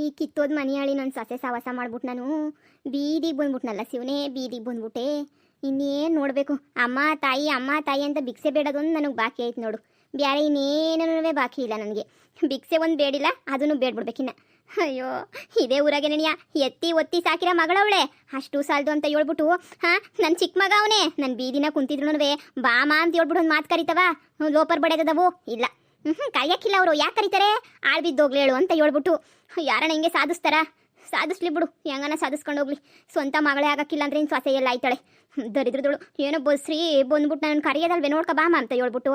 ಈ ಕಿತ್ತೋದ್ ಮನಿಯಾಳಿ ನನ್ನ ಸೊಸೆ ಸವಾಸ ಮಾಡ್ಬಿಟ್ಟು ನಾನು ಬೀದಿಗೆ ಬಂದ್ಬಿಟ್ನಲ್ಲ ಶಿವನೇ, ಬೀದಿಗೆ ಬಂದ್ಬಿಟ್ಟೆ. ಇನ್ನೇನು ನೋಡಬೇಕು, ಅಮ್ಮ ತಾಯಿ ಅಂತ ಭಿಕ್ಷೆ ಬೇಡದೊಂದು ನನಗೆ ಬಾಕಿ ಆಯ್ತು ನೋಡು. ಬ್ಯಾರೆ ಇನ್ನೇನೂ ಬಾಕಿ ಇಲ್ಲ ನನಗೆ. ಭಿಕ್ಷೆ ಒಂದು ಬೇಡಿಲ್ಲ, ಅದನ್ನು ಬೇಡ್ಬಿಡ್ಬೇಕಿನ್ನ. ಅಯ್ಯೋ, ಇದೇ ಊರಾಗೆ ನೆನೆಯ ಎತ್ತಿ ಒತ್ತಿ ಸಾಕಿರೋ ಮಗಳವಳೆ, ಅಷ್ಟು ಸಾಲದು ಅಂತ ಹೇಳ್ಬಿಟ್ಟು ನನ್ನ ಚಿಕ್ಕ ಮಗ ಅವನೇ ನನ್ನ ಬೀದಿನ ಕುಂತಿದ್ರು ಬಾಮ ಅಂತ ಹೇಳ್ಬಿಟ್ಟು ಒಂದು ಮಾತು ಕರಿತವ. ಲೋಪರ್ ಬಡೆದವು ಇಲ್ಲ, ಕರಿಯಕ್ಕಿಲ್ಲ ಅವರು. ಯಾಕೆ ಕರೀತಾರೆ? ಆಳ್ ಬಿದ್ದೋಗ್ಲೇಳು ಅಂತ ಹೇಳ್ಬಿಟ್ಟು ಯಾರನ್ನ ಹಿಂಗೆ ಸಾಧಿಸ್ಲಿ ಬಿಡು, ಹೆಂಗನ ಸಾಧಿಸ್ಕೊಂಡು ಹೋಗ್ಲಿ. ಸ್ವಂತ ಮಗಳೇ ಆಗಕ್ಕಿಲ್ಲ ಅಂದ್ರೆ ಇನ್ನು ಸೊಸೆ ಎಲ್ಲ ಆಯ್ತಾಳೆ. ದರಿದ್ರದಳು ಏನೋ ಬಸ್ರಿ ಬಂದ್ಬಿಟ್ಟು ನನ್ನ ಕರೆಯೋದಲ್ವೇ ನೋಡ್ಕ ಬಾಮ ಅಂತ ಹೇಳ್ಬಿಟ್ಟು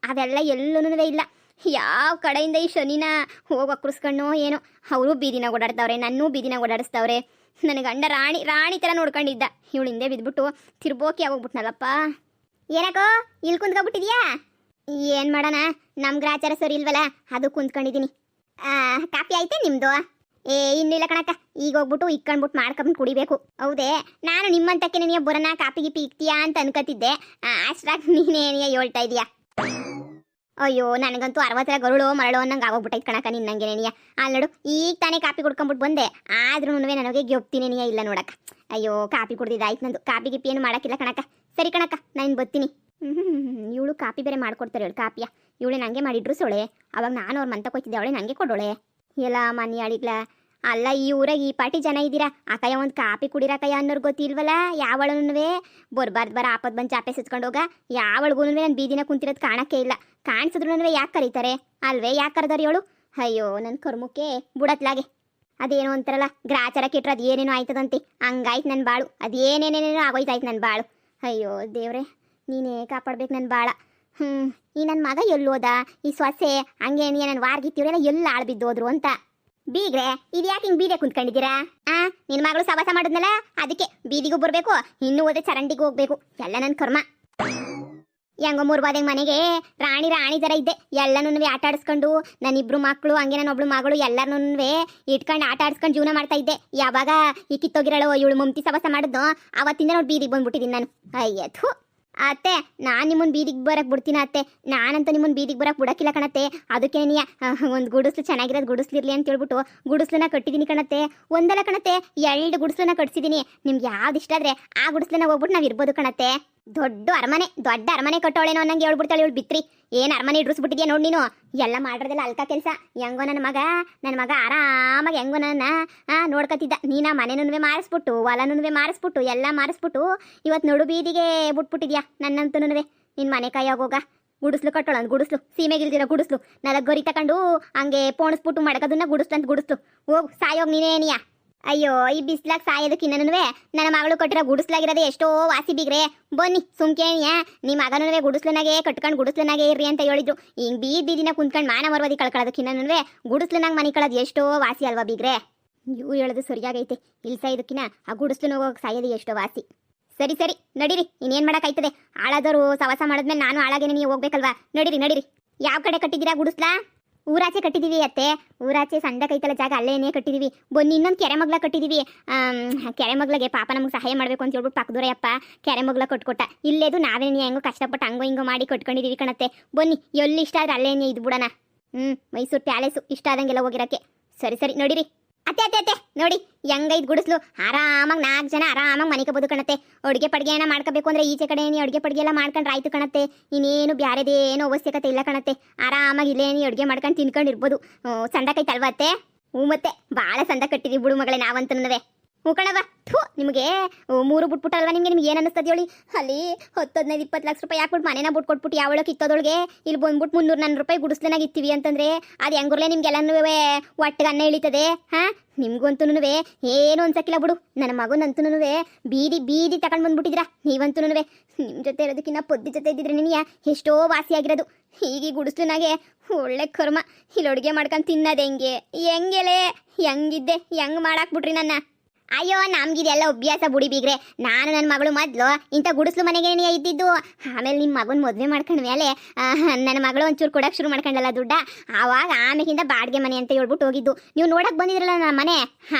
ಅದೆಲ್ಲ ಎಲ್ಲೂ ಇಲ್ಲ. ಯಾವ ಕಡೆಯಿಂದ ಈ ಶನಿನ ಹೋಗಿ ಅಕ್ರಿಸ್ಕಣ್ಣೋ ಏನೋ. ಅವರು ಬೀದಿನಾಗ ಓಡಾಡ್ತಾವ್ರೆ, ನನ್ನೂ ಬೀದಿನಾಗ ಓಡಾಡಿಸ್ತವ್ರೆ. ನನ್ನ ಗಂಡ ರಾಣಿ ಥರ ನೋಡ್ಕೊಂಡಿದ್ದ, ಇವಳು ಹಿಂದೆ ಬಿದ್ದುಬಿಟ್ಟು ತಿರ್ಬೋಕಿ ಆಗೋಗ್ಬಿಟ್ನಲ್ಲಪ್ಪ. ಏನಕ್ಕೋ ಇಲ್ಲಿ ಕುಂತ್ಕೊಬಿಟ್ಟಿದ್ಯಾ? ಏನು ಮಾಡೋಣ, ನಮ್ಮ ಗ್ರಾಚಾರ ಸರಿ ಇಲ್ವಲ್ಲ, ಅದು ಕುಂತ್ಕೊಂಡಿದ್ದೀನಿ. ಕಾಫಿ ಆಯ್ತೆ ನಿಮ್ಮದು? ಇನ್ನಿಲ್ಲ ಕಣಕ್ಕ, ಈಗ ಹೋಗ್ಬಿಟ್ಟು ಇಕ್ಕೊಂಡ್ಬಿಟ್ಟು ಮಾಡ್ಕೊಂಬಿಟ್ಟು ಕುಡಿಬೇಕು. ಹೌದೇ, ನಾನು ನಿಮ್ಮಂತಕ್ಕೆ ನೀನು ಬರೋಣ ಕಾಪಿ ಗಿಪಿ ಇಕ್ತೀಯಾ ಅಂತ ಅನ್ಕೋತಿದ್ದೆ. ಅಷ್ಟಾಗ ನೀನೇನಿಯ ಹೇಳ್ತಾ ಇದೀಯಾ? ಅಯ್ಯೋ, ನನಗಂತೂ 60 ಗರುಳು ಮರಳು ಅನ್ನಂಗೆ ಆಗೋಗ್ಬಿಟ್ಟೈತೆ ಕಣಕ್ಕ ನಿನ್ನಂಗೆ ನೆನಿಯ. ಅಲ್ಲಿ ನೋಡು, ಈಗ ತಾನೇ ಕಾಪಿ ಕುಡ್ಕೊಂಬಿಟ್ಟು ಬಂದೆ, ಆದ್ರೂ ನನಗೆ ಗೆಪ್ತಿನೇನಿಯ ಇಲ್ಲ ನೋಡಕ್ಕ. ಅಯ್ಯೋ, ಕಾಪಿ ಕುಡ್ದಿದ್ದಾಯ್ತು ನಂದು. ಕಾಪಿ ಗಿಪಿ ಏನು ಮಾಡೋಕ್ಕಿಲ್ಲ ಕಣಕ್ಕ. ಸರಿ ಕಣಕ್ಕ, ನಾನು ಬರ್ತೀನಿ. ಇವಳು ಕಾಪಿ ಬೇರೆ ಮಾಡ್ಕೊಡ್ತಾರೆ ಹೇಳು ಕಾಪಿಯ. ಇವಳೆ ನನಗೆ ಮಾಡಿಟ್ರು ಸೊಳೆ. ಅವಾಗ ನಾನು ಅವ್ರ ಮಂತಕ್ಕೆ ಹೋಗ್ತಿದ್ದೆ, ಅವಳೆ ನನಗೆ ಕೊಡೋಳೆ. ಎಲ್ಲ ಮನೆಯಾಳಿಗ್ಲ ಅಲ್ಲ, ಈ ಊರಾಗ ಈ ಪಾಟಿ ಜನ ಇದ್ದೀರಾ, ಅಕ್ಕಯ್ಯ ಒಂದು ಕಾಪಿ ಕುಡಿರಕ್ಕಯ್ಯ ಅನ್ನೋರು ಗೊತ್ತಿಲ್ವಲ್ಲ. ಯಾವಳೂ ಬರ್ಬಾರ್ದು ಬರ ಆಪತ್ ಬಂದು ಚಾಪೆ ಸುತ್ಕೊಂಡು ಹೋಗ. ಯಾವಳಿಗೂ ನಾನು ಬೀದಿನ ಕುಂತಿರೋದು ಕಾಣಕ್ಕೆ ಇಲ್ಲ. ಕಾಣಿಸಿದ್ರು ಯಾಕೆ ಕರೀತಾರೆ ಅಲ್ವೇ? ಯಾಕೆ ಕರೆದಾರೆ ಹೇಳು? ಅಯ್ಯೋ, ನನ್ನ ಕರ್ಮಕ್ಕೆ ಬುಡತ್ಲಾಗೆ ಅದೇನೋ ಅಂತಾರಲ್ಲ, ಗ್ರಾಚಾರ ಕೆಟ್ರೆ ಅದು ಏನೇನೋ ಆಯ್ತದಂತೆ, ಹಂಗಾಯ್ತು ನನ್ನ ಬಾಳು. ಅದೇನೇನೇನೇನೋ ಆಗೋಯ್ತಾಯ್ತು ನನ್ನ ಬಾಳು. ಅಯ್ಯೋ ದೇವ್ರೆ, ನೀನೇ ಕಾಪಾಡ್ಬೇಕು ನನ್ನ ಬಾಳ. ಈ ನನ್ನ ಮಗ ಎಲ್ಲೋದ? ಈ ಸೊಸೆ ಹಂಗೆ ನನ್ನ ವಾರ್ಗಿತ್ತೀವ್ರೆಲ್ಲ ಎಲ್ಲ ಆಳು ಬಿದ್ದೋದ್ರು ಅಂತ. ಬೀಗ್ರೆ, ಇದು ಯಾಕೆ ಹಿಂಗೆ ಬೀದೆ ಕುಂತ್ಕೊಂಡಿದ್ದೀರಾ? ನಿನ್ನ ಮಗಳು ಸವಾಸ ಮಾಡಿದ್ನಲ್ಲ, ಅದಕ್ಕೆ ಬೀದಿಗೂ ಬರಬೇಕು, ಇನ್ನೂ ಹೋದ್ರೆ ಚರಂಡಿಗೂ ಹೋಗ್ಬೇಕು. ಎಲ್ಲ ನನ್ನ ಕರ್ಮ. ಹೆಂಗೋ 3 ಬಾದಂಗೆ ಮನೆಗೆ ರಾಣಿ ಥರ ಇದ್ದೆ. ಎಲ್ಲನೂ ಆಟ ಆಡಿಸ್ಕೊಂಡು, ನನ್ನಿಬ್ರು ಮಕ್ಕಳು ಹಂಗೆ ನನ್ನ ಒಬ್ಳು ಮಗಳು ಎಲ್ಲರನ್ನೂ ಇಟ್ಕೊಂಡು ಆಟ ಆಡಿಸ್ಕೊಂಡು ಜೀವನ ಮಾಡ್ತಾ ಇದ್ದೆ. ಯಾವಾಗ ಈ ಕಿತ್ತೋಗಿರಳು ಇವಳು ಮಮ್ತಿ ಸವಾಸ ಮಾಡಿದ್ನೋ ಅವತ್ತಿಂದ ನೋಡಿ ಬೀದಿಗೆ ಬಂದ್ಬಿಟ್ಟಿದ್ದೀನಿ ನಾನು. ಅಯ್ಯಥು ಅತ್ತೆ, ನಾನು ನಿಮ್ಮನ್ನು ಬೀದಿಗೆ ಬರಕ್ಕೆ ಬಿಡ್ತೀನಿ ಅತ್ತೆ. ನಾನಂತೂ ನಿಮ್ಮನ್ನು ಬೀದಿಗೆ ಬರಕ್ಕೆ ಬಿಡೋಕ್ಕಿಲ್ಲ ಕಣತ್ತೆ. ಅದಕ್ಕೆ ನೀ ಒಂದು ಗುಡಿಸ್ಲು ಚೆನ್ನಾಗಿರೋದು ಗುಡಿಸ್ಲಿರ್ಲಿ ಅಂತ ಹೇಳ್ಬಿಟ್ಟು ಗುಡಿಸ್ಲನ್ನ ಕಟ್ಟಿದ್ದೀನಿ ಕಣತ್ತೆ. ಒಂದಲ್ಲ ಕಣತ್ತೆ, 2 ಗುಡಿಸ್ಲನ್ನ ಕಟ್ಸಿದ್ದೀನಿ. ನಿಮ್ಗೆ ಯಾವ್ದು ಇಷ್ಟ ಆದರೆ ಆ ಗುಡಿಸ್ಲನ್ನ ಹೋಗ್ಬಿಟ್ಟು ನಾವು ಇರ್ಬೋದು ಕಣತ್ತೆ. ದೊಡ್ಡ ಅರಮನೆ ಕಟ್ಟೋಳೇನೋ ಅನ್ನಂಗೆ ಹೇಳ್ಬಿಡ್ತಾಳೆ ಇವಳು ಬಿತ್ರಿ. ಏನು ಅರಮನೆ ಇಡ್ರಿಸ್ಬಿಟ್ಟಿದ್ಯಾ ನೋಡಿ ನೀನು. ಎಲ್ಲ ಮಾಡಿರೋದೆಲ್ಲ ಅಲ್ಕ ಕೆಲಸ. ಹೆಂಗೋ ನನ್ನ ಮಗ ಆರಾಮಾಗಿ ಹೆಂಗೋ ನನ್ನ ನೋಡ್ಕೊತಿದ್ದ. ನೀನು ಆ ಮನೆನೂ ಮಾರಿಸ್ಬಿಟ್ಟು ಹೊಲನೂ ಮಾರಿಸ್ಬಿಟ್ಟು ಎಲ್ಲ ಮಾರಿಸ್ಬಿಟ್ಟು ಇವತ್ತು ನಡು ಬೀದಿಗೆ ಬಿಟ್ಬಿಟ್ಟಿದ್ಯಾ ನನ್ನಂತೂ. ನಿನ್ನ ಮನೆ ಕಾಯೋಗೋಗ ಗುಡಿಸ್ಲು ಕಟ್ಟೋಳ, ಗುಡಿಸ್ಲು ಸೀಮೆಗಿಲ್ದಿರೋ ಗುಡಿಸ್ಲು 4 ಗರಿ ತಗೊಂಡು ಹಂಗೆ ಪೋಣಿಸ್ಬಿಟ್ಟು ಮಡಕೋದನ್ನ ಗುಡಿಸ್ಲು ಹೋಗು ಸಾಯೋಗಿ ನೀನೇನಿಯಾ. ಅಯ್ಯೋ, ಈ ಬಿಸ್ಲಾಗ ಸಾಯೋದಕ್ಕಿನ್ನೂ ನನ್ನ ಮಗಳು ಕಟ್ಟಿರೋ ಗುಡಿಸ್ಲಾಗಿರೋದೇ ಎಷ್ಟೋ ವಾಸಿ ಬಿಗ್ರೆ. ಬನ್ನಿ ಸುಮ್ಕೇಣಿಯ, ನಿಮ್ಮ ಮಗನೂ ಗುಡಿಸ್ಲನಾಗೆ ಕಟ್ಕೊಂಡು ಗುಡಿಸ್ಲನಾಗೆ ಇರ್ರಿ ಅಂತ ಹೇಳಿದ್ರು. ಹಿಂಗೆ ಬೀದಿನ ಕುಂತ್ಕೊಂಡು ಮಾನ ಮರವದಿ ಕಳ್ಕೊಳ್ಳೋದಕ್ಕಿನ್ನೂ ಗುಡಿಸ್ಲನಾಗ ಮನೆ ಕಳೋದು ಎಷ್ಟೋ ವಾಸಿ ಅಲ್ವಾ ಬಿಗ್ರೆ? ಇವು ಹೇಳೋದು ಸರಿಯಾಗೈತೆ. ಇಲ್ಲಿ ಸಾಯೋದಕ್ಕಿನ್ನ ಆ ಗುಡಿಸ್ಲನ ಹೋಗೋಕೆ ಸಾಯೋದು ಎಷ್ಟೋ ವಾಸಿ. ಸರಿ ನಡೀರಿ, ಇನ್ನೇನು ಮಾಡೋಕ್ಕಾಯ್ತದೆ? ಹಾಳಾದವರು ಸವಾಸ ಮಾಡಿದ್ಮೇಲೆ ನಾನು ಹಾಳಾಗೇನೆ ನೀವು ಹೋಗ್ಬೇಕಲ್ವಾ? ನಡೀರಿ. ಯಾವ ಕಡೆ ಕಟ್ಟಿದ್ದೀರಾ ಗುಡಿಸ್ಲಾ? ಊರಾಚೆ ಕಟ್ಟಿದ್ದೀವಿ ಅತ್ತೆ. ಊರಾಚೆ ಸಣ್ಣ ಕೈತಲ್ಲ ಜಾಗ, ಅಲ್ಲೇನೇ ಕಟ್ಟಿದ್ದೀವಿ. ಬನ್ನಿ, ಇನ್ನೊಂದು ಕೆರೆ ಮಗ್ಲ ಕಟ್ಟಿದ್ದೀವಿ. ಕೆರೆ ಮಗ್ಲಿಗೆ ಪಾಪ ನಮಗೆ ಸಹಾಯ ಮಾಡಬೇಕು ಅಂತ ಹೇಳ್ಬಿಟ್ಟು ಪಕ್ಕದೂರಯ್ಯಪ್ಪ ಕೆರೆ ಮಗ್ಲ ಕಟ್ಕೊಟ್ಟ. ಇಲ್ಲೇದು ನಾವೇನೇ ಹೆಂಗೋ ಕಷ್ಟಪಟ್ಟು ಹಿಂಗೋ ಮಾಡಿ ಕಟ್ಕೊಂಡಿದ್ದೀವಿ ಕಣತ್ತೆ. ಬನ್ನಿ, ಎಲ್ಲಿ ಇಷ್ಟ ಆದ್ರೆ ಅಲ್ಲೇನೇ ಇದು ಬಿಡೋಣ. ಮೈಸೂರು ಪ್ಯಾಲೇಸು ಇಷ್ಟ ಆದಂಗೆಲ್ಲ ಹೋಗಿರೋಕ್ಕೆ. ಸರಿ ನಡೀರಿ. ಅತ್ತೆ ನೋಡಿ ಹೆಂಗೈದು ಗುಡಿಸ್ಲು. ಆರಾಮಾಗಿ 4 ಜನ ಆರಾಮಾಗಿ ಮನೆ ಕಬೋದು ಕಣತ್ತೆ. ಅಡುಗೆ ಪಡ್ಗೆ ಏನೋ ಮಾಡ್ಕೋಬೇಕು ಅಂದರೆ ಈಚೆ ಕಡೆ ಅಡುಗೆ ಪಡ್ಗೆ ಎಲ್ಲ ಮಾಡ್ಕೊಂಡ್ರೆ ಆಯ್ತು ಕಣತ್ತೆ. ಇನ್ನೇನು ಬ್ಯಾರೆದೇನು ಅವಶ್ಯಕತೆ ಇಲ್ಲ ಕಣತ್ತೆ. ಆರಾಮಾಗಿ ಇಲ್ಲೇನು ಅಡುಗೆ ಮಾಡ್ಕೊಂಡು ತಿನ್ಕೊಂಡಿರ್ಬೋದು. ಸಂದಕೈತಲ್ವ ಅತ್ತೆ? ಮತ್ತೆ ಭಾಳ ಸಂದ ಕಟ್ಟಿದೀವಿ ಬಿಡು ಮಗಳೇ ನಾವಂತನವೇ. ಕಣವ ನಿಮಗೆ 3 ಬಿಟ್ಬಿಟ್ಟಲ್ವ ನಿಮಗೆ ಏನು ಅನ್ನಿಸ್ತದೆ ಹೇಳಿ? ಅಲ್ಲಿ 10-15-20 ಲಕ್ಷ ರೂಪಾಯಿ ಹಾಕ್ಬಿಟ್ಟು ಮನೇನ ಬಿಟ್ಕೊಟ್ಬಿಟ್ಟು ಯಾವಳಕ್ಕೆ ಇತ್ತೋದೊಳಗೆ ಇಲ್ಲಿ ಬಂದ್ಬಿಟ್ಟು 300 ರೂಪಾಯಿ ಗುಡಿಸ್ಲನಾಗ ಇರ್ತೀವಿ ಅಂತಂದ್ರೆ ಅದು ಹೆಂಗುರ್ಲೆ ನಿಮ್ಗೆಲ್ಲನೂ ಒಟ್ಟಿಗೆ ಅನ್ನ ಇಳಿತದೆ. ನಿಮ್ಗಂತೂ ಏನು ಅನ್ಸಕ್ಕಿಲ್ಲ ಬಿಡು. ನನ್ನ ಮಗನಂತೂ ಬೀದಿ ತಗೊಂಡು ಬಂದ್ಬಿಟ್ಟಿದ್ದೀರಾ ನೀವಂತೂ. ನಿಮ್ಮ ಜೊತೆ ಇರೋದಕ್ಕಿಂತ ಪೊದ್ದಿ ಜೊತೆ ಇದ್ದಿದ್ರೆ ನಿನಗೆ ಎಷ್ಟೋ ವಾಸಿಯಾಗಿರೋದು. ಹೀಗೆ ಗುಡಿಸ್ಲನಾಗೆ ಒಳ್ಳೆ ಕರ್ಮ. ಇಲ್ಲಿ ಅಡುಗೆ ಮಾಡ್ಕೊಂಡು ತಿನ್ನೋದು ಹೆಂಗೆಲೆ ಹೆಂಗಿದ್ದೆ ಹೆಂಗೆ ಮಾಡಾಕ್ಬಿಟ್ರಿ ನನ್ನ. ಅಯ್ಯೋ, ನಮ್ಗಿದೆಲ್ಲ ಅಭ್ಯಾಸ ಬುಡಿ ಬೀಗ್ರೆ. ನಾನು ನನ್ನ ಮಗಳು ಮೊದಲು ಇಂಥ ಗುಡಿಸ್ಲು ಮನೆಗೆ ಇದ್ದಿದ್ದು. ಆಮೇಲೆ ನಿಮ್ಮ ಮಗನ ಮದುವೆ ಮಾಡ್ಕೊಂಡ ಮೇಲೆ ನನ್ನ ಮಗಳು ಒಂಚೂರು ಕೊಡೋಕೆ ಶುರು ಮಾಡ್ಕೊಂಡಲ್ಲ ದುಡ್ಡ. ಆವಾಗ ಆಮೇಲಿಂದ ಬಾಡಿಗೆ ಮನೆ ಅಂತ ಹೇಳ್ಬಿಟ್ಟು ಹೋಗಿದ್ದು. ನೀವು ನೋಡಕ್ಕೆ ಬಂದಿದ್ರಲ್ಲ ನಮ್ಮ ಮನೆ.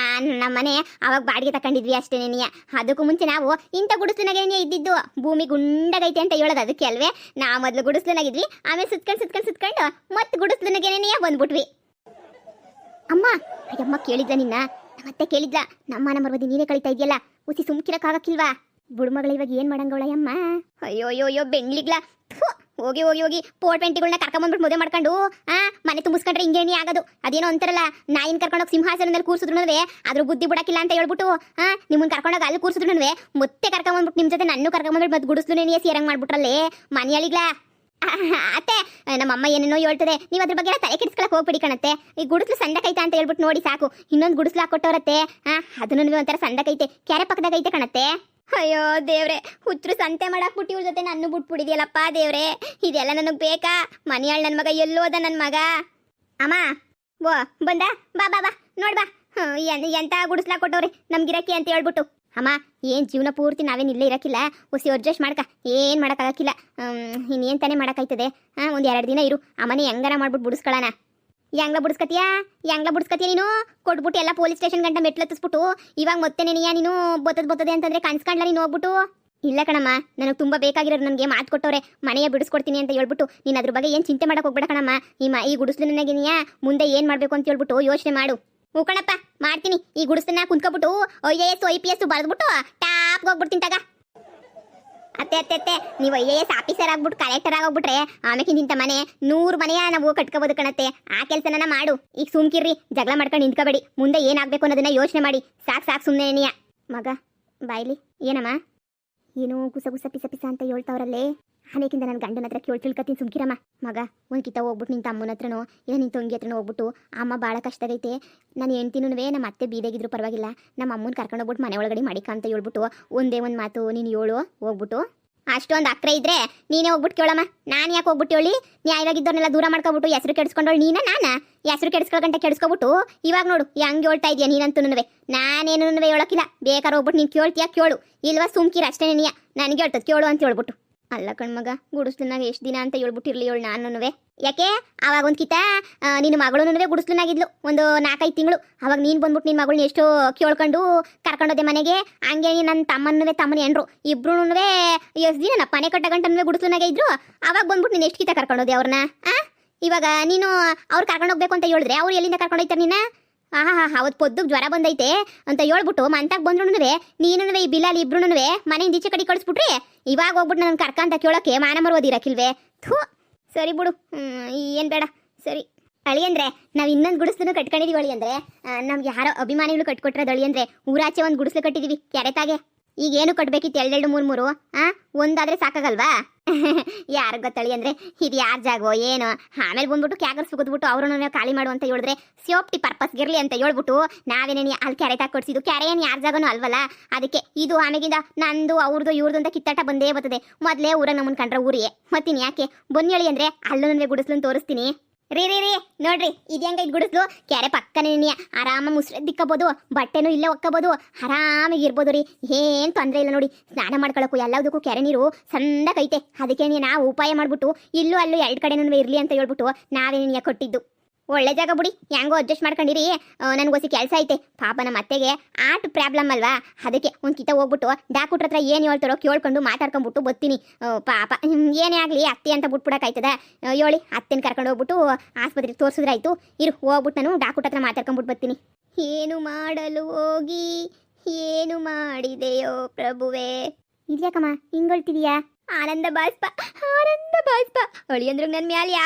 ನಮ್ಮ ಮನೆ ಆವಾಗ ಬಾಡಿಗೆ ತಗೊಂಡಿದ್ವಿ ಅಷ್ಟೇನೇನಿಯ. ಅದಕ್ಕೂ ಮುಂಚೆ ನಾವು ಇಂಥ ಗುಡಿಸ್ಲಿನಾಗೇ ಇದ್ದಿದ್ದು. ಭೂಮಿ ಗುಂಡಗೈತೆ ಅಂತ ಹೇಳೋದು ಅದಕ್ಕೆ ಅಲ್ವೇ? ನಾವು ಮೊದಲು ಗುಡಿಸ್ಲಿನಾಗಿದ್ವಿ, ಆಮೇಲೆ ಸುತ್ಕೊಂಡು ಮತ್ತೆ ಗುಡಿಸ್ಲಿನಾಗೇನೇನಿಯ ಬಂದ್ಬಿಟ್ವಿ. ಅಮ್ಮ ಅಯ್ಯಮ್ಮ ಕೇಳಿದ್ಲ ನಿನ್ನ ನಮ್ಮತ್ತೆ ಕೇಳಿದ್ಲ ನಮ್ಮ ಮರ್ವದಿ ನೀನೇ ಕಳಿತಾ ಇದೆಯಲ್ಲ ಉಸಿ ಸುಮ್ಕಿರಕ್ಕಾಗಕ್ಕಿಲ್ವಾ ಬುಡ್ಮಗಳ ಇವಾಗ ಏನ್ ಮಾಡಂಗವಳಯ್ಯಮ್ಮ ಅಯ್ಯೋ ಅಯ್ಯೋ ಅಯ್ಯೋ ಬೆಂಗ್ಲಿಗ್ಲಾ ಹೋಗಿ ಹೋಗಿ ಹೋಗಿ 420ಗಳನ್ನ ಕರ್ಕೊಂಬಂದ್ಬಿಟ್ಟು ಮದುವೆ ಮಾಡ್ಕೊಂಡು ಮನೆ ತುಂಬಿಸ್ಕೊಂಡ್ರೆ ಹಿಂಗೇಣಿ ಆಗೋದು ಅದೇನೋ ಅಂತಾರಲ್ಲ ನಾಯಿನ ಕರ್ಕೊಂಡೋಗಿ ಸಿಂಹಾಸನದಲ್ಲಿ ಕೂರ್ಸಿದ್ರು ಅದ್ರ ಬುದ್ಧಿ ಬಿಡಕ್ಕಿಲ್ಲ ಅಂತ ಹೇಳ್ಬಿಟ್ಟು ನಿಮ್ಮನ್ನ ಕರ್ಕೊಂಡೋಗಿ ಅಲ್ಲಿ ಕೂರ್ಸಿದ್ರು ಮತ್ತೆ ಕರ್ಕೊಂಬಂದ್ಬಿಟ್ಟು ನಿಮ್ಮ ಜೊತೆ ನನ್ನ ಕರ್ಕೊಂಬಂದ್ಬಿಟ್ಟು ಮತ್ತೆ ಗುಡಿಸ್ಲು ನೀನೇ ಸೇರಂಗ್ ಮಾಡ್ಬಿಟ್ರಲ್ಲೇ ಮನೆಯಳಿಗ್ಲಾ ಅತ್ತೆ ನಮ್ಮಮ್ಮ ಏನೇನೋ ಹೇಳ್ತದೆ ನೀವು ಅದ್ರ ಬಗ್ಗೆ ತಲೆ ಕೆಡಿಸ್ಕೊಳಕ್ ಹೋಗ್ಬಿಡಿ ಕಣತ್ತೆ ಈ ಗುಡಿಸ್ಲು ಸಂದಕೈತೆ ಅಂತ ಹೇಳ್ಬಿಟ್ಟು ನೋಡಿ ಸಾಕು ಇನ್ನೊಂದು ಗುಡಿಸ್ಲು ಹಾಕೊಟ್ಟವ್ರತ್ತೆ ಅದನ್ನು ಒಂಥರ ಸಂದಕೈತೆ ಕೆರೆ ಪಕ್ಕದಾಗ ಐತೆ ಕಣತ್ತೆ ಅಯ್ಯೋ ದೇವ್ರೆ ಹುಚ್ಚರು ಸಂತೆ ಮಾಡಾಕ್ಬಿಟ್ಟು ಇವ್ರ ಜೊತೆ ನನ್ನ ಬಿಟ್ಬಿಡಿದ್ಯಲ್ಲಪ್ಪ ದೇವ್ರೆ ಇದೆಲ್ಲ ನನಗೆ ಬೇಕಾ ಮನೆಯಾಳ ನನ್ನ ಮಗ ಎಲ್ಲೋದ ನನ್ನ ಮಗ ಅಮ್ಮ ಓ ಬಂದ ಬಾ ಬಾ ಬಾ ನೋಡ್ಬಾ ಎಂತ ಗುಡಿಸ್ಲಾ ಕೊಟ್ಟವ್ರಿ ನಮ್ಗಿರಕ್ಕೆ ಅಂತ ಹೇಳ್ಬಿಟ್ಟು ಅಮ್ಮ ಏನು ಜೀವನ ಪೂರ್ತಿ ನಾವೇನು ಇಲ್ಲೇ ಇರಕ್ಕಿಲ್ಲ ಹೊಸಿ ಅಡ್ಜಸ್ಟ್ ಮಾಡ್ಕ ಏನು ಮಾಡೋಕ್ಕಾಗಕ್ಕಿಲ್ಲ ಇನ್ನೇನು ತಾನೇ ಮಾಡೋಕ್ಕಾಯ್ತದೆ ಒಂದು 2 ದಿನ ಇರು ಅಮ್ಮನೆ ಹೆಂಗಾರ ಮಾಡ್ಬಿಟ್ಟು ಬಿಡಿಸ್ಕೊಳ್ಳೋಣ ಹೆಂಗ್ಲ ಬಿಡಿಸ್ಕತಿಯ ನೀನು ಕೊಟ್ಬಿಟ್ಟು ಎಲ್ಲ ಪೊಲೀಸ್ ಸ್ಟೇಷನ್ ಗಂಟ ಮೆಟ್ಲತ್ತಿಸ್ಬಿಟ್ಟು ಇವಾಗ ಮತ್ತೆ ನೀನು ಬರ್ತದೆ ಅಂತಂದ್ರೆ ಕನ್ಸ್ಕೊಂಡ್ಲ ನೀನು ಹೋಗ್ಬಿಟ್ಟು ಇಲ್ಲ ಕಣಮ್ಮ ನನಗೆ ತುಂಬ ಬೇಕಾಗಿರೋರು ನನಗೆ ಮಾತು ಕೊಟ್ಟವ್ರೆ ಮನೆಯ ಬಿಡಿಸ್ಕೊಡ್ತೀನಿ ಅಂತ ಹೇಳ್ಬಿಟ್ಟು ನೀನು ಅದ್ರ ಬಗ್ಗೆ ಏನು ಚಿಂತೆ ಮಾಡಕ್ಕೆ ಹೋಗ್ಬೇಡ ಕಣಮ್ಮ ಈ ಗುಡಿಸ್ಲು ನನಗೆ ಮುಂದೆ ಏನು ಮಾಡಬೇಕು ಅಂತ ಹೇಳ್ಬಿಟ್ಟು ಯೋಚನೆ ಮಾಡು ಹ್ಞೂ ಕಣಪ್ಪ ಮಾಡ್ತೀನಿ ಈ ಗುಡಿಸ್ಲನ್ನ ಕುಂತ್ಕೊಬಿಟ್ಟು IAS IPS ಬರೆದ್ಬಿಟ್ಟು ಟಾಪ್ಗೆ ಹೋಗ್ಬಿಡ್ತೀನಿ ತಗ ಅತ್ತೆ ನೀವು IAS ಆಫೀಸರ್ ಆಗ್ಬಿಟ್ಟು ಕಲೆಕ್ಟರ್ ಆಗೋಗ್ಬಿಟ್ರೆ ಆಮೇಲೆ ಇಂಥ ಮನೆ 100 ಮನೆಯ ನಾವು ಕಟ್ಕೋಬೋದು ಕಣತ್ತೆ ಆ ಕೆಲಸನ ಮಾಡು ಈಗ ಸುಮ್ಕಿರ್ರಿ ಜಗಳ ಮಾಡ್ಕೊಂಡು ನಿಂತ್ಕೋಬೇಡಿ ಮುಂದೆ ಏನಾಗಬೇಕು ಅನ್ನೋದನ್ನ ಯೋಚನೆ ಮಾಡಿ ಸಾಕು ಸುಮ್ಮನೆ ನೀಯ ಮಗ ಬಾಯ್ಲಿ ಏನಮ್ಮ ಏನೋ ಗುಸ ಪಿಸ ಪಿಸ ಅಂತ ಹೇಳ್ತಾವ್ರಲ್ಲೇ ಆಮೇಕಿಂದ ನನ್ನ ಗಂಡನ ಹತ್ರ ತಿಳ್ಕೊತೀನಿ ಸುಮ್ಕಿರಮ್ಮ ಮಗ ಒಂದು ಕಿತ್ತ ಹೋಗ್ಬಿಟ್ಟು ನಿನ್ನ ತಮ್ಮನ ಹತ್ರನೋ ಇಲ್ಲ ನಿನ್ನ ತಂಗಿ ಹತ್ರನೋ ಹೋಗ್ಬಿಟ್ಟು ಅಮ್ಮ ಭಾಳ ಕಷ್ಟದೈತೆ ನಾನು ಹೆಂಡ್ತಿನೂ ನಮ್ಮ ಅತ್ತೆ ಬೀದಾಗಿದ್ರು ಪರವಾಗಿಲ್ಲ ನಮ್ಮ ಅಮ್ಮನ ಕರ್ಕೊಂಡೋಗ್ಬಿಟ್ಟು ಮನೆ ಒಳಗಡೆ ಮಾಡಿಕ ಅಂತ ಹೇಳ್ಬಿಟ್ಟು ಒಂದೇ ಒಂದು ಮಾತು ನೀನು ಹೇಳು ಹೋಗ್ಬಿಟ್ಟು ಅಷ್ಟೊಂದು ಅಕ್ರೆ ಇದ್ರೆ ನೀನೇ ಹೋಗ್ಬಿಟ್ಟು ಕೇಳಮ್ಮ ನಾನು ಯಾಕೆ ಹೋಗ್ಬಿಟ್ಟು ಹೇಳಿ ನ್ಯಾಯವಾಗಿದ್ದವ್ರನ್ನೆಲ್ಲ ದೂರ ಮಾಡ್ಕೊಬಿಟ್ಟು ಹೆಸರು ಕೆಡಿಸ್ಕೊಂಡೋಳು ನಾನು ಹೆಸರು ಕೆಡಿಸ್ಕೊಳ್ಗಂಟ ಕೆಡಿಸ್ಕೊಬಿಟ್ಟು ಇವಾಗ ನೋಡು ಹೆಂಗೆ ಹೇಳ್ತಾ ಇದೆಯಾ ನೀನಂತೂ ನಾನೇನು ಹೇಳೋಕ್ಕಿಲ್ಲ ಬೇಕಾದ್ರೆ ಹೋಗ್ಬಿಟ್ಟು ನೀನು ಕೇಳ್ತೀಯಾ ಕೇಳು ಇಲ್ವಾ ಸುಮ್ಕಿರ ಅಷ್ಟೇ ನೀಯ ನನಗೆ ಹೇಳ್ತದೆ ಕೇಳು ಅಂತ ಹೇಳ್ಬಿಟ್ಟು ಅಲ್ಲ ಕಣ್ಮಗ ಗುಡಿಸ್ಲನಾಗ ಎಷ್ಟು ದಿನ ಅಂತ ಹೇಳ್ಬಿಟ್ಟಿರ್ಲಿ ಹೇಳು ನಾನು ಯಾಕೆ ಆವಾಗ ಒಂದು ಕಿತ ನಿನ್ನ ಮಗಳು ಗುಡಿಸ್ಲನಾಗಿದ್ಲು ಒಂದು 4-5 ತಿಂಗಳು ಅವಾಗ ನೀನು ಬಂದ್ಬಿಟ್ಟು ನಿನ್ನ ಮಗಳನ್ನ ಎಷ್ಟು ಕೇಳ್ಕೊಂಡು ಕರ್ಕೊಂಡೋದೆ ಮನೆಗೆ ಹಂಗೆ ನನ್ನ ತಮ್ಮನ ಹೆಣ್ರು ಇಬ್ರು ಎಷ್ಟು ದಿನ ಮನೆ ಕಟ್ಟ ಗಂಟನೂ ಗುಡಿಸ್ಲನಾಗೆ ಇದ್ರು ಅವಾಗ ಬಂದ್ಬಿಟ್ಟು ನೀನು ಎಷ್ಟು ಕಿತ ಕರ್ಕೊಂಡೋದೆ ಅವ್ರನ್ನ ಇವಾಗ ನೀನು ಅವ್ರು ಕರ್ಕೊಂಡೋಗ್ಬೇಕು ಅಂತ ಹೇಳಿದ್ರೆ ಅವ್ರು ಎಲ್ಲಿಂದ ಕರ್ಕೊಂಡೋಯ್ತಾರೆ ನೀನು ಅವತ್ತು ಪೊದ್ದುಗೆ ಜ್ವರ ಬಂದೈತೆ ಅಂತ ಹೇಳ್ಬಿಟ್ಟು ಮಂತಾಗ ಬಂದ್ರು ನೀನು ಈ ಬಿಲ್ಲಲ್ಲಿ ಇಬ್ರು ಮನೆಯಿಂದ ಈಚೆ ಕಡೆ ಕಳಿಸ್ಬಿಟ್ರಿ ಇವಾಗ ಹೋಗ್ಬಿಟ್ಟು ನನ್ನ ಕರ್ಕಂತ ಕೇಳೋಕೆ ಮಾನ ಮರೋದಿರಕ್ಕಿಲ್ವೇ ಥೂ ಸರಿ ಬಿಡು ಏನು ಬೇಡ ಸರಿ ಅಳಿ ಅಂದರೆ ನಾವು ಇನ್ನೊಂದು ಗುಡಿಸ್ಲು ಕಟ್ಕೊಂಡಿದೀವಿ ಅಳಿ ಅಂದರೆ ನಮ್ಗೆ ಯಾರೋ ಅಭಿಮಾನಿಗಳು ಕಟ್ಕೊಟ್ರದ ಅಳಿ ಅಂದರೆ ಊರಾಚೆ ಒಂದು ಗುಡಿಸ್ಲು ಕಟ್ಟಿದೀವಿ ಕೆರೆತಾಗೆ ಈಗ ಏನು ಕಟ್ಬೇಕಿತ್ತು 2 3 ಒಂದಾದ್ರೆ ಸಾಕಾಗಲ್ವಾ ಯಾರು ಗೊತ್ತಳಿ ಅಂದರೆ ಇದು ಯಾರ ಜಾಗೋ ಏನು ಆಮೇಲೆ ಬಂದ್ಬಿಟ್ಟು ಕ್ಯಾಗರ್ಸ್ ಸುಗಿದ್ಬಿಟ್ಟು ಅವ್ರನ್ನ ಖಾಲಿ ಮಾಡು ಅಂತ ಹೇಳಿದ್ರೆ ಸೇಫ್ಟಿ ಪರ್ಪಸ್ಗಿರ್ಲಿ ಅಂತ ಹೇಳ್ಬಿಟ್ಟು ನಾವೇನೇನು ಅಲ್ಲಿ ಕೆರೆ ಕೊಡ್ಸಿದ್ದು ಕೆರೆ ಏನು ಯಾರ ಜಾಗನೂ ಅಲ್ವಲ್ಲ ಅದಕ್ಕೆ ಇದು ಆಮೇಗಿಂದ ನಂದು ಅವ್ರದ್ದು ಇವ್ರದ್ದು ಅಂತ ಕಿತ್ತಾಟ ಬಂದೇ ಬರ್ತದೆ ಮೊದಲೇ ಊರಾಗ ನಮ್ಮನ್ನು ಕಂಡ್ರೆ ಊರಿಗೆ ಮತ್ತೀನಿ ಯಾಕೆ ಬನ್ನಿ ಅಂದರೆ ಅಲ್ಲೂ ಗುಡಿಸ್ಲು ತೋರಿಸ್ತೀನಿ ರೀ ನೋಡ್ರಿ ಇದು ಹೆಂಗ ಇದು ಗುಡಿಸ್ಲು ಕೆರೆ ಪಕ್ಕನೇ ಆರಾಮ ಮುಸ್ರೆ ದಿಕ್ಕಬೋದು ಬಟ್ಟೆನೂ ಇಲ್ಲೇ ಒಕ್ಕಬೋದು ಆರಾಮಾಗಿ ಇರ್ಬೋದು ರೀ ಏನು ತೊಂದರೆ ಇಲ್ಲ ನೋಡಿ ಸ್ನಾನ ಮಾಡ್ಕೊಳಕ್ಕೂ ಎಲ್ಲದಕ್ಕೂ ಕೆರೆ ನೀರು ಸಂದಕೈತೆ ಅದಕ್ಕೆ ನಾವು ಉಪಾಯ ಮಾಡ್ಬಿಟ್ಟು ಇಲ್ಲೂ ಅಲ್ಲೂ 2 ಕಡೆನೂ ಇರಲಿ ಅಂತ ಹೇಳ್ಬಿಟ್ಟು ನಾವೇನೇ ಕೊಟ್ಟಿದ್ದು ಒಳ್ಳೆ ಜಾಗ ಬಿಡಿ ಹೆಂಗೋ ಅಡ್ಜಸ್ಟ್ ಮಾಡ್ಕೊಂಡಿರಿ ನನಗೋಸಿ ಕೆಲಸ ಐತೆ ಪಾಪ ನಮ್ಮ ಅತ್ತೆಗೆ ಆರ್ಟ್ ಪ್ರಾಬ್ಲಮ್ ಅಲ್ವಾ ಅದಕ್ಕೆ ಒಂದು ಕಿತ್ತ ಹೋಗ್ಬಿಟ್ಟು ಡಾಕ್ಟ್ರ ಹತ್ರ ಏನು ಹೇಳ್ತಾರೋ ಕೇಳ್ಕೊಂಡು ಮಾತಾಡ್ಕೊಂಡ್ಬಿಟ್ಟು ಬರ್ತೀನಿ ಪಾಪ ಏನೇ ಆಗಲಿ ಅತ್ತೆ ಅಂತ ಬಿಟ್ಬಿಡಕ್ಕಾಯ್ತದ ಹೇಳಿ ಅತ್ತೆನ ಕರ್ಕೊಂಡು ಹೋಗ್ಬಿಟ್ಟು ಆಸ್ಪತ್ರೆಗೆ ತೋರಿಸಿದ್ರಾಯ್ತು ಇರು ಹೋಗ್ಬಿಟ್ಟು ನಾನು ಡಾಕ್ಟ್ರ ಹತ್ರ ಮಾತಾಡ್ಕೊಂಡ್ಬಿಟ್ಟು ಬರ್ತೀನಿ ಏನು ಮಾಡಲು ಹೋಗಿ ಏನು ಮಾಡಿದೆಯೋ ಪ್ರಭುವೇ ಇದ್ಯಾಕಮ್ಮ ಹಿಂಗೊಳ್ತಿದೀಯಾ ಆನಂದ ಬಾಷ್ಪ ಅಳಿ ಅಂದ್ರೆ ನನ್ನ ಮ್ಯಾಲೆ ಯಾ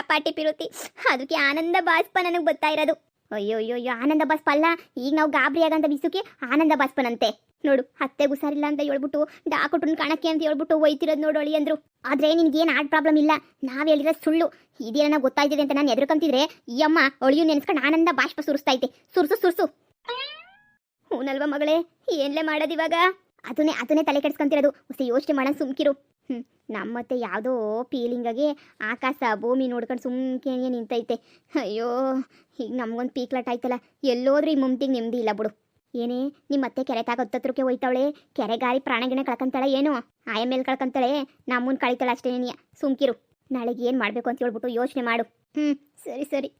ಪಾಟಿ ಪಿರುತಿ ಅದಕ್ಕೆ ಆನಂದ ಬಾಷ್ಪ ನನಗೆ ಗೊತ್ತಾ ಇರೋದು ಅಯ್ಯೋ ಆನಂದ ಬಾಷ್ಪ ಅಲ್ಲ ಈಗ ನಾವು ಗಾಬರಿ ಆಗಂತ ಬಿಸುಕೆ ಆನಂದ ಬಾಷ್ಪನಂತೆ ನೋಡು ಅತ್ತೆ ಹುಷಾರಿಲ್ಲ ಅಂತ ಹೇಳ್ಬಿಟ್ಟು ಡಾಕ್ಟ್ರನ್ನ ಕಾಣಕ್ಕೆ ಅಂತ ಹೇಳ್ಬಿಟ್ಟು ಒಯ್ತಿರೋದು ನೋಡು ಅಳಿ ಅಂದ್ರು ಆದ್ರೆ ನಿನ್ಗೇನು ಆರ್ಟ್ ಪ್ರಾಬ್ಲಮ್ ಇಲ್ಲ ನಾವ್ ಹೇಳಿರೋದು ಸುಳ್ಳು ಇದೇನ ಗೊತ್ತಾಯ್ತಿದೆ ಅಂತ ನಾನು ಎದುರ್ಕೊಂತಿದ್ರೆ ಈ ಅಮ್ಮ ಅಳಿಯು ನೆನ್ಸ್ಕೊಂಡು ಆನಂದ ಬಾಷ್ಪ ಸುರಿಸ್ತೈತೆ ಸುರ್ಸು ಹೂನಲ್ವ ಮಗಳೇ ಏನ್ಲೇ ಮಾಡೋದಿವಾಗ ಅದನ್ನೇ ತಲೆ ಕೆಡ್ಸ್ಕೊಂತಿರೋದು ಹೊಸ ಯೋಚನೆ ಮಾಡೋಣ ಸುಮ್ಕಿರು ನಮ್ಮತ್ತೆ ಯಾವುದೋ ಫೀಲಿಂಗಾಗಿ ಆಕಾಶ ಭೂಮಿ ನೋಡ್ಕೊಂಡು ಸುಮ್ಕೆ ನಿಂತೈತೆ ಅಯ್ಯೋ ಈಗ ನಮ್ಗೊಂದು ಪೀಕ್ಲಾಟ್ ಆಯ್ತಲ್ಲ ಎಲ್ಲೋದ್ರೂ ಈ ಮುಂತಿಗೆ ನೆಮ್ಮದಿ ಇಲ್ಲ ಬಿಡು ಏನೇ ನಿಮ್ಮ ಅತ್ತೆ ಕೆರೆ ಹತ್ತತ್ರಕ್ಕೆ ಹೋಯ್ತಾವಳೆ ಕೆರೆಗಾರಿ ಪ್ರಾಣಗಿಣ ಕಳ್ಕೊಂತಾಳೆ ಏನು ಆಯ ಮೇಲೆ ಕಳ್ಕೊಂತಾಳೆ ನಮ್ಮನ್ನ ಕಳಿತಾಳೆ ಅಷ್ಟೇ ಸುಮ್ಕಿರು ನಾಳೆಗೆ ಏನು ಮಾಡಬೇಕು ಅಂತ ಹೇಳ್ಬಿಟ್ಟು ಯೋಚನೆ ಮಾಡು ಸರಿ